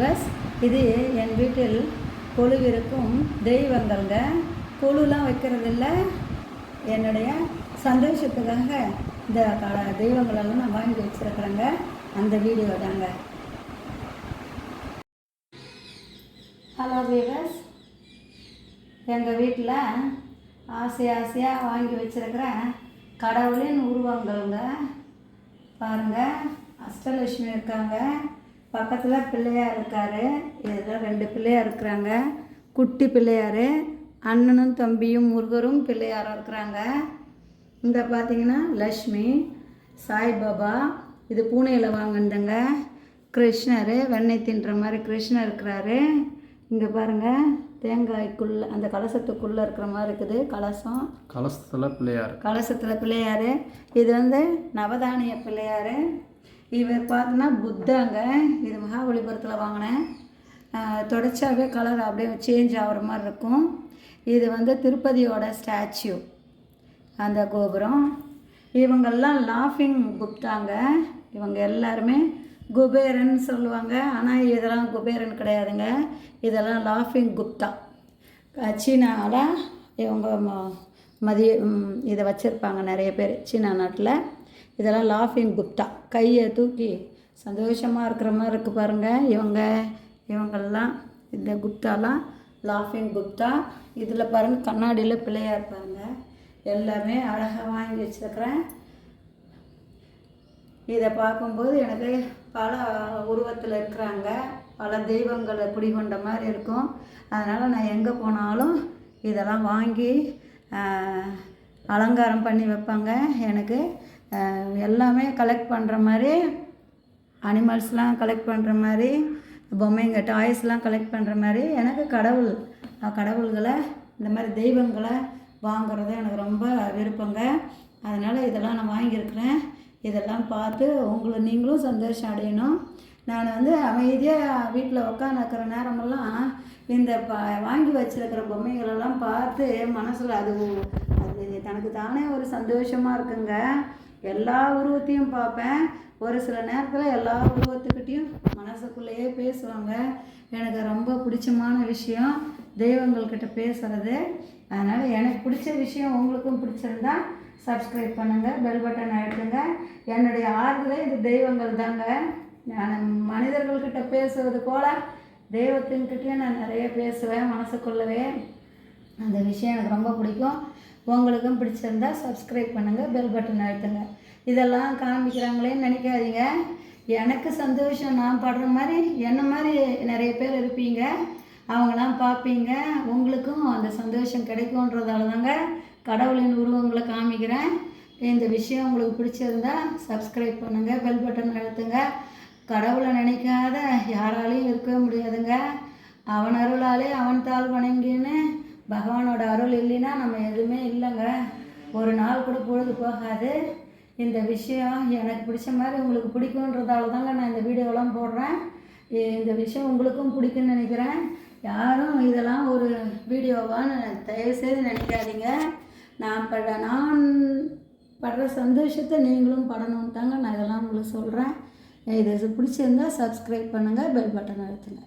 Bus இது என் வீட்டில் கொலுவிருக்கும் தெய்வங்கள்ங்க. கொலுலாம் வைக்கிறதில்ல, என்னுடைய சந்தோஷத்துக்காக இந்த தெய்வங்களெல்லாம் நான் வாங்கி வச்சுருக்குறேங்க. அந்த வீடியோ தாங்க. ஹலோ வீவர்ஸ், எங்கள் வீட்டில் ஆசையாக வாங்கி வச்சுருக்கிற கடவுளின் உருவங்கள்ங்க. பாருங்கள், அஷ்டலட்சுமி இருக்காங்க, பக்கத்தில் பிள்ளையார் இருக்கார். இதில் 2 பிள்ளையார் இருக்கிறாங்க. குட்டி பிள்ளையார், அண்ணனும் தம்பியும் முருகரும் பிள்ளையாரும் இருக்கிறாங்க. இங்கே பார்த்தீங்கன்னா லக்ஷ்மி, சாய்பாபா, இது பூனையில் வாங்கினதுங்க. கிருஷ்ணர், வெண்ணெய் தின்ற மாதிரி கிருஷ்ணர் இருக்கிறாரு. இங்கே பாருங்கள், தேங்காய்க்குள்ளே அந்த கலசத்துக்குள்ளே இருக்கிற மாதிரி இருக்குது கலசம். கலசத்தில் பிள்ளையார். இது நவதானிய பிள்ளையார். இவர் பார்த்தோன்னா புத்தாங்க. இது மகாபலிபுரத்தில் வாங்கினேன். தொடச்சாவே கலர் அப்படியே சேஞ்ச் ஆகிற மாதிரி இருக்கும். இது திருப்பதியோட ஸ்டாச்சு, அந்த கோபுரம். இவங்கெல்லாம் லாஃபிங் குப்தாங்க. இவங்க எல்லாருமே குபேரன் சொல்லுவாங்க, ஆனால் இதெல்லாம் குபேரன் கிடையாதுங்க. இதெல்லாம் லாஃபிங் குப்தா. சீனாவில் இவங்க இதை வச்சுருப்பாங்க நிறைய பேர் சீனா நாட்டில். இதெல்லாம் லாஃபிங் குப்தா. கையை தூக்கி சந்தோஷமாக இருக்கிற மாதிரி இருக்குது பாருங்கள். இவங்கெல்லாம் இந்த குப்தாலாம் லாஃபிங் குப்தா. இதில் பாருங்கள், கண்ணாடியில் பிள்ளையார் பாருங்கள். எல்லாமே அழகாக வாங்கி வச்சுருக்கிறேன். இதை பார்க்கும்போது எனக்கு பல உருவத்தில் இருக்கிறாங்க, பல தெய்வங்களை குடிகொண்ட மாதிரி இருக்கும். அதனால் நான் எங்கே போனாலும் இதெல்லாம் வாங்கி அலங்காரம் பண்ணி வைப்பாங்க. எனக்கு எல்லாமே கலெக்ட் பண்ணுற மாதிரி, அனிமல்ஸ்லாம் கலெக்ட் பண்ணுற மாதிரி, பொம்மைங்க டாய்ஸ்லாம் கலெக்ட் பண்ணுற மாதிரி எனக்கு கடவுள்களை இந்த மாதிரி தெய்வங்களை வாங்குறது எனக்கு ரொம்ப விருப்பங்க. அதனால் இதெல்லாம் நான் வாங்கியிருக்கிறேன். இதெல்லாம் பார்த்து நீங்களும் சந்தோஷம் அடையணும். நான் அமைதியாக வீட்டில் உட்காந்துருக்கிற நேரமெல்லாம் இந்த வாங்கி வச்சுருக்கிற பொம்மைகளெல்லாம் பார்த்து மனசில் அது தனக்கு தானே ஒரு சந்தோஷமாக இருக்குங்க. எல்லா உருவத்தையும் பார்ப்பேன். ஒரு சில நேரத்தில் எல்லா உருவத்துக்கிட்டையும் மனசுக்குள்ளேயே பேசுவாங்க. எனக்கு ரொம்ப பிடிச்சமான விஷயம் தெய்வங்கள்கிட்ட பேசுகிறது. அதனால் எனக்கு பிடிச்ச விஷயம் உங்களுக்கும் பிடிச்சிருந்தா சப்ஸ்கிரைப் பண்ணுங்கள், பெல் பட்டன் அழுத்துங்க. என்னுடைய ஆறுதலே இந்த தெய்வங்கள் தாங்க. நான் மனிதர்கள்கிட்ட பேசுவது போல் தெய்வத்தின்கிட்டையும் நான் நிறைய பேசுவேன் மனசுக்குள்ளவே. அந்த விஷயம் எனக்கு ரொம்ப பிடிக்கும். உங்களுக்கும் பிடிச்சிருந்தா சப்ஸ்கிரைப் பண்ணுங்கள், பெல் பட்டன் அழுத்துங்க. இதெல்லாம் காமிக்கிறாங்களேன்னு நினைக்காதீங்க. எனக்கு சந்தோஷம், நான் படுற மாதிரி என்ன மாதிரி நிறைய பேர் இருப்பீங்க, அவங்களாம் பார்ப்பீங்க. உங்களுக்கும் அந்த சந்தோஷம் கிடைக்கும்ன்றதால தாங்க கடவுளின் உருவங்களை காமிக்கிறேன். இந்த விஷயம் உங்களுக்கு பிடிச்சிருந்தா சப்ஸ்கிரைப் பண்ணுங்கள், பெல் பட்டன் அழுத்துங்க. கடவுளை நினைக்காத யாராலையும் இருக்கவே முடியாதுங்க. அவன் அருளாலே அவன் தாள் வணங்கின்னு பகவானோட அருள் இல்லைன்னா நம்ம எதுவுமே இல்லைங்க. ஒரு நாள் கூட பொழுது போகாது. இந்த விஷயம் எனக்கு பிடிச்ச மாதிரி உங்களுக்கு பிடிக்குன்றதால தாங்க நான் இந்த வீடியோலாம் போடுறேன். இந்த விஷயம் உங்களுக்கும் பிடிக்குன்னு நினைக்கிறேன். யாரும் இதெல்லாம் ஒரு வீடியோவான்னு தயவுசெய்து நினைக்காதீங்க. நான் படுற சந்தோஷத்தை நீங்களும் படணுன்னு தாங்க நான் இதெல்லாம் உங்களுக்கு சொல்கிறேன். இது பிடிச்சிருந்தால் சப்ஸ்கிரைப் பண்ணுங்கள், பெல் பட்டன் அழுத்துங்க.